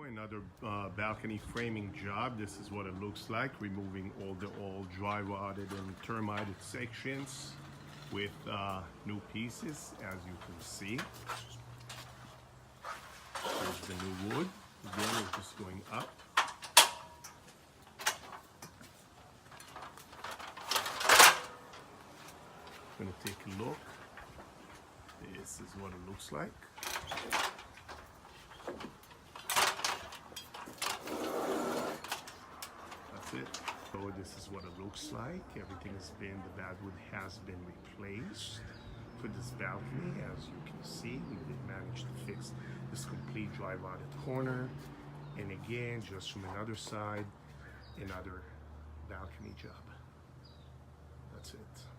Another balcony framing job. This is what it looks like, removing all the old dry rotted and termited sections with new pieces, as you can see. There's the new wood. Again, it's just going up. I'm going to take a look. This is what it looks like. That's it. So this is what it looks like. Everything has been, the battlewood has been replaced for this balcony. As you can see, we did manage to fix this complete dry rotted corner. And again, just from another side, another balcony job. That's it.